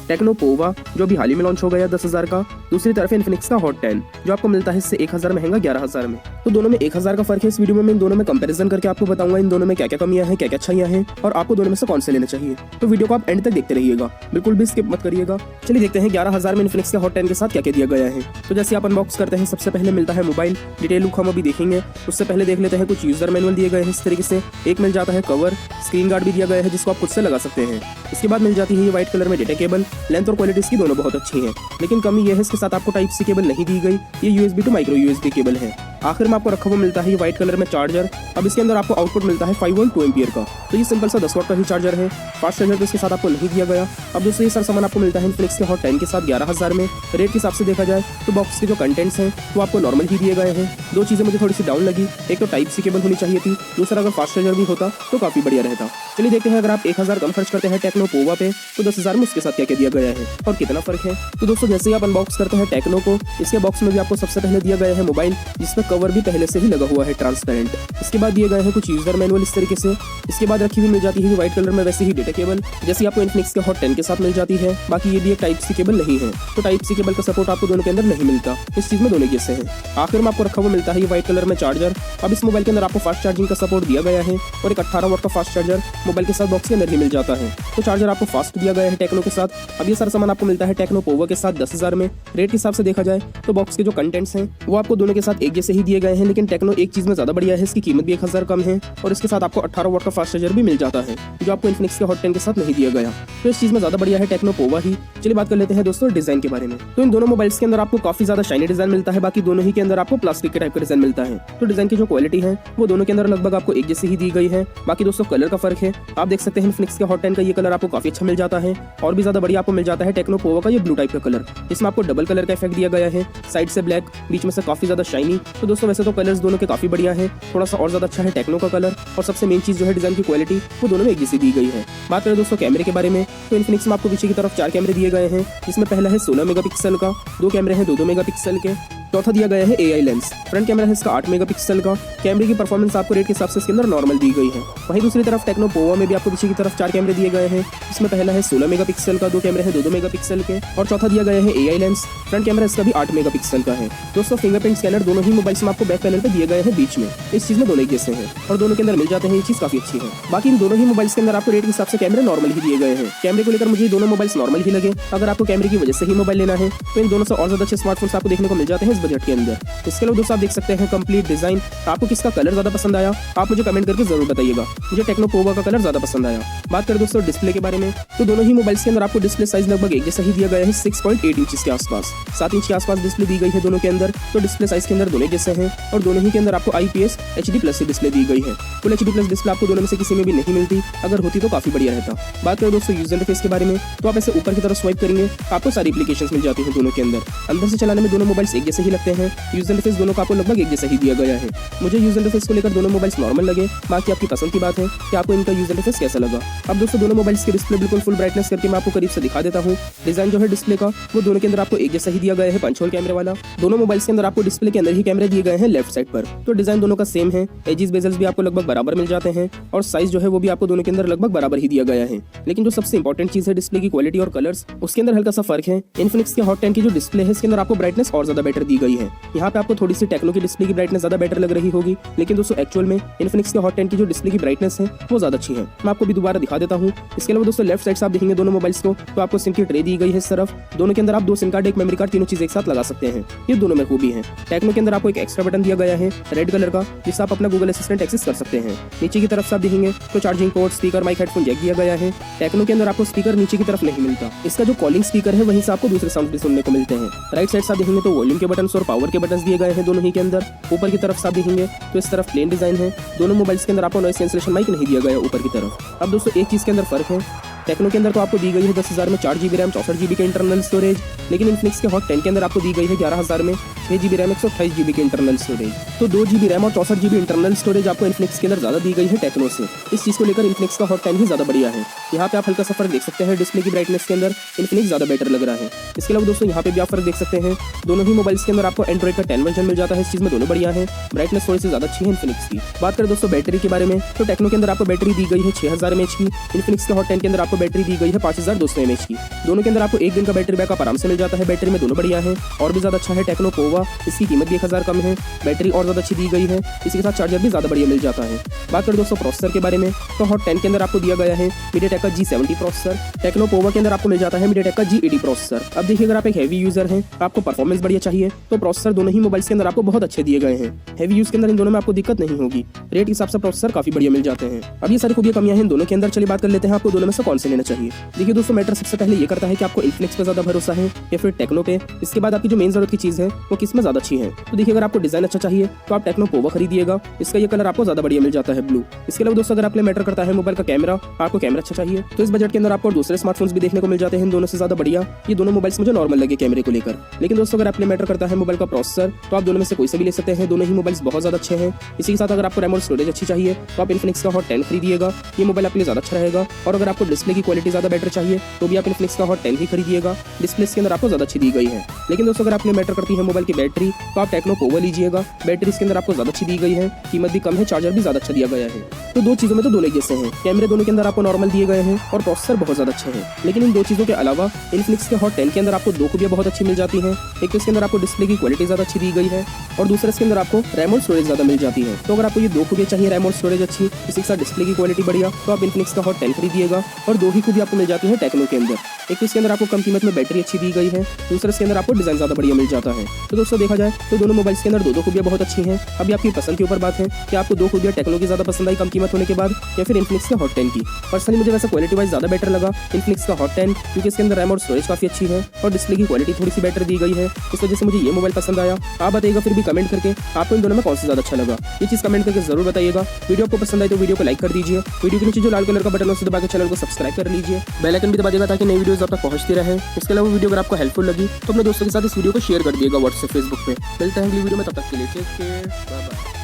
Techno Pova जो अभी हाल ही में लॉन्च हो गया 10,000 का, दूसरी तरफ इन्फिनिक्स का हॉट 10 जो आपको मिलता है इससे 1,000 महंगा 11,000 में। तो दोनों में 1,000 का फर्क है। इस वीडियो में मैं इन दोनों में कंपैरिजन करके आपको बताऊंगा इन दोनों में क्या क्या कमियां हैं, क्या क्या अच्छाइयां हैं और आपको दोनों में से कौन से लेना चाहिए। तो वीडियो को आप एंड तक देखते रहिएगा, बिल्कुल भी स्किप मत करिएगा। चलिए देखते हैं 11,000 में इन्फिनिक्स के हॉट 10 के साथ क्या क्या दिया गया है। तो जैसे आप अनबॉक्स करते हैं सबसे पहले मिलता है मोबाइल, डिटेल लुक हम अभी देखेंगे। उससे पहले देख लेते हैं कुछ यूजर मैनुअल दिए गए हैं इस तरीके से। एक मिल जाता है कवर, स्क्रीन गार्ड भी दिया गया है जिसको आप खुद से लगा सकते हैं। इसके बाद मिल जाती है ये व्हाइट कलर में डेटा केबल। लेंथ और क्वालिटी इसकी दोनों बहुत अच्छी है, लेकिन कमी यह है इसके साथ आपको टाइप सी केबल नहीं दी गई, ये USB to micro USB cable है। आखिर में आपको रखा हुआ मिलता है ये व्हाइट कलर में चार्जर। अब इसके अंदर आपको आउटपुट मिलता है 5 वोल्ट 2 एम्पियर का, तो ये सिंपल सा 10 वाट का ही चार्जर है। फास्ट चार्जर तो इसके साथ आपको नहीं दिया गया। अब दोस्तों ये सारा सामान आपको मिलता है इन्फिनिक्स के हॉट 10 के साथ 11,000 में। रेट के हिसाब से देखा जाए तो बॉक्स के जो कंटेंट्स हैं वो आपको नॉर्मल ही दिए गए हैं। दो चीज़ें मुझे थोड़ी सी डाउन लगी, एक तो टाइप सी केबल होनी चाहिए थी, दूसरा अगर फास्ट चार्जर भी होता तो काफ़ी बढ़िया रहता। चलिए देखते हैं अगर आप 1,000 कम खर्च करते हैं टेक्नो पोवा पे तो 10,000 में उसके साथ क्या क्या दिया गया है और कितना फर्क है। तो दोस्तों जैसे ही आप अनबॉक्स करते हैं टेक्नो को, इसके बॉक्स में भी आपको सबसे पहले दिया गया है मोबाइल, जिसमें कवर भी पहले से ही लगा हुआ है ट्रांसपेरेंट। इसके बाद दिए गए हैं कुछ यूजर मैनुअल इस तरीके से। इसके बाद रखी हुई मिल जाती है व्हाइट कलर में वैसे ही डेटा केबल, जैसे आपको इन्फिनिक्स के हॉट 10 के साथ मिल जाती है। बाकी ये भी एक टाइप सी केबल नहीं है, तो टाइप सी केबल का सपोर्ट आपको दोनों के अंदर नहीं मिलता। इस चीज में दोनों जैसे हैं। आखिर में आपको रखा हुआ मिलता है ये व्हाइट कलर में चार्जर। अब इस मोबाइल के अंदर आपको फास्ट चार्जिंग का सपोर्ट दिया गया है और एक 18 वाट का फास्ट चार्जर मोबाइल के साथ बॉक्स के अंदर ही मिल जाता है। तो चार्जर आपको फास्ट दिया गया है टेक्नो के साथ। अब ये सारा सामान आपको मिलता है टेक्नो पोवा के साथ 10,000 में। रेट के हिसाब से देखा जाए तो बॉक्स के जो कंटेंट्स हैं वो आपको दोनों के साथ एक जैसे ही दिए गए हैं, लेकिन टेक्नो एक चीज में ज्यादा बढ़िया है, इसकी कीमत भी 1,000 कम है और इसके साथ आपको 18 वाट का फास्ट चार्जर भी मिल जाता है जो आपको इन्फिनिक्स के हॉट 10 के साथ नहीं दिया गया। तो इस चीज में ज्यादा बढ़िया है टेक्नो पोवा ही। चलिए बात कर लेते हैं दोस्तों डिजाइन के बारे में। तो इन दोनों मोबाइल्स के अंदर आपको काफी ज्यादा शाइनी डिजाइन मिलता है, बाकी दोनों ही के अंदर आपको प्लास्टिक के टाइप का डिजाइन मिलता है। तो डिजाइन की जो क्वालिटी है वो दोनों के अंदर लगभग आपको एक जैसी ही दी गई है। बाकी दोस्तों कलर का फर्क है, आप देख सकते हैं इन्फिनिक्स के हॉट 10 का ये कलर आपको काफी अच्छा मिल जाता है और भी ज्यादा बढ़िया आपको मिल जाता है टेक्नो पोवा का ये ब्लू टाइप का कलर, जिसमें आपको डबल कलर का इफेक्ट दिया गया है। साइड से ब्लैक, बीच में से काफी ज्यादा शाइनी। तो दोस्तों वैसे तो कलर्स दोनों के काफी बढ़िया है, थोड़ा सा और ज्यादा अच्छा है टेक्नो का कलर और सबसे मेन चीज जो है डिजाइन की क्वालिटी वो दोनों में एक जैसी दी गई है। बात करें दोस्तों कैमरे के बारे में तो इन्फिनिक्स में आपको पीछे की तरफ 4 कैमरे दिए गए हैं, जिसमें पहला है 16 मेगापिक्सल का, 2 कैमरे हैं 2-2 मेगापिक्सल के, चौथा दिया गया है AI लेंस। फ्रंट कैमरा है इसका 8 मेगापिक्सल का। कैमरे की परफॉर्मेंस आपको रेट के हिसाब से इसके अंदर नॉर्मल दी गई है। वहीं दूसरी तरफ टेक्नो पोवा में भी आपको पीछे की तरफ 4 कैमरे दिए गए हैं, इसमें पहला है 16 मेगापिक्सल का, 2 कैमरे हैं 2-2 मेगापिक्सल के और चौथा दिया गया है AI लेंस। फ्रंट कैमरा इसका भी 8 मेगापिक्सल का है। दोस्तों फिंगरप्रिंट स्कैनर दोनों ही मोबाइल्स में आपको बैक पैनल पे दिए गए हैं बीच में, इस चीज में दोनों एक जैसे हैं और दोनों के अंदर मिल जाते हैं, ये चीज काफी अच्छी है। बाकी इन दोनों ही मोबाइल्स के अंदर आपको रेट के हिसाब से कैमरे नॉर्मल ही दिए गए हैं। कैमरे को लेकर मुझे दोनों मोबाइल्स नॉर्मल ही लगे। अगर आपको कैमरे की वजह से ही मोबाइल लेना है तो इन दोनों से और ज्यादा अच्छे स्मार्टफोन्स आपको देखने को मिल जाते हैं इस बजट के अंदर। इसके अलावा दोस्तों आप देख सकते हैं कंप्लीट डिजाइन। आपको किसका कलर ज्यादा पसंद आया आप मुझे कमेंट करके जरूर बताइएगा। मुझे टेक्नो पोवा का कलर ज्यादा पसंद आया। बात करें दोस्तों डिस्प्ले के बारे में तो दोनों ही मोबाइल्स के अंदर आपको डिस्प्ले साइज लगभग एक जैसा ही दिया गया है, 6.8 इंच के आसपास, 7 इंच के आसपास डिस्प्ले दी गई है दोनों के अंदर। तो डिस्प्ले साइज के अंदर दोनों जैसे हैं और दोनों ही के अंदर आपको IPS HD+ डिस्प्ले दी गई है। फुल HD+ डिस्प्ले आपको दोनों में से किसी में भी नहीं मिलती, अगर होती तो काफी बढ़िया रहता। बात करें दोस्तों यूजर इंटरफेस के बारे में तो आप ऐसे ऊपर की तरफ स्वाइप करेंगे आपको सारी एप्लीकेशंस मिल जाती हैं दोनों के अंदर। अंदर से चलाने में दोनों मोबाइल्स एक जैसे ही लगते हैं। यूजर इंटरफेस दोनों का आपको लगभग एक जैसा ही दिया गया है। मुझे यूजर इंटरफेस को लेकर दोनों मोबाइल्स नॉर्मल लगे, बाकी आपकी पसंद की बात है कि आपको इनका यूजर इंटरफेस कैसा लगा। अब दोस्तों दोनों मोबाइल्स के डिस्प्ले बिल्कुल फुल ब्राइटनेस करके मैं आपको करीब से दिखा देता हूँ। डिजाइन जो है डिस्प्ले का वो दोनों के अंदर आपको एक जैसा ही दिया गया है, 5 होल कैमरे वाला। दोनों मोबाइल्स के अंदर आपको डिस्प्ले के अंदर ही कैमरे दिए गए हैं लेफ्ट साइड पर। तो डिजाइन दोनों का सेम है, एजेस बेजल्स भी आपको लगभग बराबर मिल जाते हैं और साइज जो है वो भी आपको दोनों के अंदर लगभग बराबर ही दिया गया है। लेकिन जो सबसे इंपॉर्टेंट चीज है डिस्प्ले की क्वालिटी और कलर्स, उसके अंदर हल्का सा फर्क है। इन्फिनिक्स के हॉट 10 की जो डिस्प्ले है इसके अंदर आपको ब्राइटनेस और ज्यादा बेटर दी गई है। यहाँ पे आपको थोड़ी सी टेक्नो की डिस्प्ले की ब्राइटनेस ज्यादा बेटर लग रही होगी, लेकिन दोस्तों एक्चुअल में इन्फिनिक्स के हॉट 10 की जो डिस्प्ले की ब्राइटनेस है वो ज्यादा अच्छी है। मैं आपको भी दोबारा दिखा देता हूँ। इसके अलावा दोस्तों लेफ्ट साइड से आप देखेंगे दोनों मोबाइल्स को तो आपको सिम की ट्रे दी गई है इस तरफ। दोनों के अंदर आप 2 सिम कार्ड, 1 मेमोरी कार्ड, तीनों चीज एक साथ लगा सकते हैं। ये दोनों में खूबी है। टेक्नो के अंदर आपको एक एक्स्ट्रा बटन दिया गया है रेड कलर का, जिससे आप अपना गूगल असिस्टेंट एक्सेस कर सकते हैं। नीचे की तरफ से आप देखेंगे तो charging port, speaker, mic, headphone jack दिया गया है। टेक्नो के अंदर आपको स्पीकर नीचे की तरफ नहीं मिलता, इसका जो कॉलिंग स्पीकर है वहीं से आपको दूसरे साउंड भी सुनने को मिलते हैं। राइट साइड से आप देखेंगे तो वॉल्यूम के बटन और पावर के बटन दिए गए हैं दोनों ही के अंदर। ऊपर की तरफ से आप देखेंगे तो इस तरफ प्लेन डिजाइन है। दोनों मोबाइल्स के अंदर आपको नॉइस कैंसलेशन माइक नहीं दिया गया ऊपर की तरफ। अब दोस्तों एक चीज के अंदर फर्क है, टेक्नो के अंदर तो आपको दी गई है 10,000 में 4 GB रैम, 64 GB के इंटरनल स्टोरेज, लेकिन इन्फिनिक्स के हॉट 10 के अंदर आपको दी गई है 11,000 में 6 GB रैम, 128 GB के इंटरनल स्टोरेज। तो 2 GB रैम और 64 GB इंटरनल स्टोरेज आपको इन्फिनिक्स के अंदर ज्यादा दी गई है टेक्नो से। इस चीज को लेकर इन्फिनिक्स का हॉट 10 ही ज्यादा बढ़िया है। यहाँ पे आप हल्का सा फर्क देख सकते हैं, डिस्प्ले की ब्राइटनेस के अंदर इन्फिनिक्स ज्यादा बेटर लग रहा है। इसके अलावा दोस्तों यहाँ पे भी आप फर्क देख सकते हैं, दोनों ही मोबाइल्स के अंदर आपको एंड्रॉइड का 10 वर्जन मिल जाता है। इस चीज में दोनों बढ़िया है, ब्राइटनेस थोड़ी सी ज्यादा अच्छी है इन्फिनिक्स की। बात करें दोस्तों बैटरी के बारे में तो टेक्नो के अंदर आपको बैटरी दी गई है 6000 mAh की, इन्फिनिक्स के हॉट 10 के अंदर आपको बैटरी दी गई है 5200 mAh की। दोनों के अंदर आपको एक दिन का बैटरी बैकअप आराम से मिल जाता है। बैटरी में दोनों बढ़िया है। और भी ज्यादा अच्छा है टेक्नो पोवा, इसकी कीमत भी 1000 कम है, बैटरी और ज्यादा अच्छी दी गई है, इसी के साथ चार्जर भी ज्यादा बढ़िया मिल जाता है। बात करें दोस्तों प्रोसेसर के बारे में, तो हॉट 10 के अंदर आपको दिया गया है मीडियाटेक का G70 प्रोसेसर। टेक्नो पोवा के अंदर आपको मिल जाता है मीडियाटेक का G80 प्रोसेसर। अब देखिए, अगर आप एक हैवी यूजर हैं, आपको परफॉर्मेंस बढ़िया चाहिए, तो प्रोसेसर दोनों ही मोबाइल्स के अंदर आपको बहुत अच्छे दिए गए हैं। हैवी यूज के अंदर इन दोनों में आपको दिक्कत नहीं होगी। रेट के हिसाब से प्रोसेसर काफी बढ़िया मिल जाते हैं। अब ये सारी खूबियां कमियां हैं इन दोनों के अंदर। चलिए बात कर लेते हैं आपको दोनों में से कौन से लेना चाहिए। देखिए दोस्तों, मैटर सबसे पहले ये करता है कि आपको इन्फिनिक्स पे ज्यादा भरोसा है या फिर टेक्नो पे। इसके बाद आपकी जो मेन जरूरत की चीज है वो किस में ज्यादा अच्छी है। तो देखिए, अगर आपको डिजाइन अच्छा चाहिए तो आप टेक्नो पोवा खरीदिएगा, इसका ये कलर आपको ज्यादा बढ़िया मिल जाता है ब्लू। इसके अलावा दोस्तों, अगर आपके मैटर करता है मोबाइल का कैमरा, आपको कैमरा अच्छा चाहिए, तो इस बजट के अंदर आपको दूसरे स्मार्टफोन्स भी देखने को मिल जाते हैं इन दोनों से ज्यादा बढ़िया। ये दोनों मोबाइल्स मुझे नॉर्मल लगे कैमरे को लेकर। लेकिन दोस्तों, अगर आपके मैटर करता है मोबाइल का प्रोसेसर, तो आप दोनों में से कोई से भी ले सकते हैं। दोनों ही मोबाइल्स बहुत ज्यादा अच्छे हैं। इसी के साथ अगर आपको रैम और स्टोरेज अच्छी चाहिए तो आप इन्फिनिक्स का हॉट 10 खरीदिएगा, ये मोबाइल आपके लिए ज्यादा अच्छा रहेगा। और अगर आपको डिस्प्ले की क्वालिटी ज्यादा बेटर चाहिए तो भी आप इन्फिनिक्स का हॉट 10 ही खरीदिएगा, डिस्प्ले के अंदर आपको ज्यादा अच्छी दी गई है। लेकिन दोस्तों, अगर आपने मैटर करती है मोबाइल की बैटरी, तो आप टेक्नो पोवा लीजिएगा, बैटरी इसके अंदर आपको ज्यादा अच्छी दी गई है, कीमत भी कम है, चार्जर भी ज्यादा अच्छा दिया गया है। तो दो चीजों में तो दोनों जैसे हैं, कैमरे दोनों के अंदर आपको नॉर्मल दिए गए हैं और प्रोसेसर बहुत ज्यादा अच्छा है। लेकिन इन दो चीजों के अलावा इन्फिनिक्स के हॉट 10 के अंदर आपको दो खूबियां बहुत अच्छी मिल जाती हैं। एक तो इसके अंदर आपको डिस्प्ले की क्वालिटी ज्यादा अच्छी दी गई है और दूसरा इसके अंदर आपको रैम और स्टोरेज ज्यादा मिल जाती है। तो अगर आपको ये दो खूबियां चाहिए, रैम और स्टोरेज अच्छी, इसी के साथ डिस्प्ले की क्वालिटी बढ़िया, तो आप इन्फिनिक्स का हॉट 10 खरीदिएगा। और दो ही खूबियां आपको मिल जाती है टेक्नो के अंदर। एक तो इसके अंदर आपको कम कीमत में बैटरी अच्छी दी गई है, दूसरा इसके अंदर आपको डिजाइन ज्यादा बढ़िया मिल जाता है। तो दोस्तों, देखा जाए तो दोनों मोबाइल्स के अंदर दो खूबियां बहुत अच्छी हैं। अभी आपकी पसंद के ऊपर बात है कि आपको दो खूबियां टेक्नो की ज्यादा पसंद आई कम कीमत होने के बाद, या फिर इन्फिनिक्स के हॉट 10 की। पर्सनली मुझे वैसे क्वालिटी वाइज ज्यादा बेटर लगा इन्फिनिक्स का हॉट 10, क्योंकि इसके अंदर रैम और स्टोरेज काफी अच्छी है और डिस्प्ले की क्वालिटी थोड़ी सी बेटर दी गई है। इस वजह से मुझे ये मोबाइल पसंद आया। आप बताइएगा फिर भी कमेंट करके आपको इन दोनों में कौन सा ज्यादा अच्छा लगा, ये चीज कमेंट करके जरूर बताइएगा। वीडियो आपको पसंद आए तो वीडियो को लाइक कर दीजिए, वीडियो के नीचे जो लाल कलर का बटन है उसे दबा के चैनल को सब्सक्राइब कर लीजिए, बेल आइकन भी दबा देगा ताकि नई वीडियोस आप तक पहुंचती रहे। इसके अलावा वीडियो अगर आपको हेल्पफुल लगी तो अपने दोस्तों के साथ इस वीडियो को शेयर कर दिएगा व्हाट्सएप, फेसबुक पे। मिलते हैं अगली वीडियो में, तब तक के लिए टेक केयर, बाय बाय।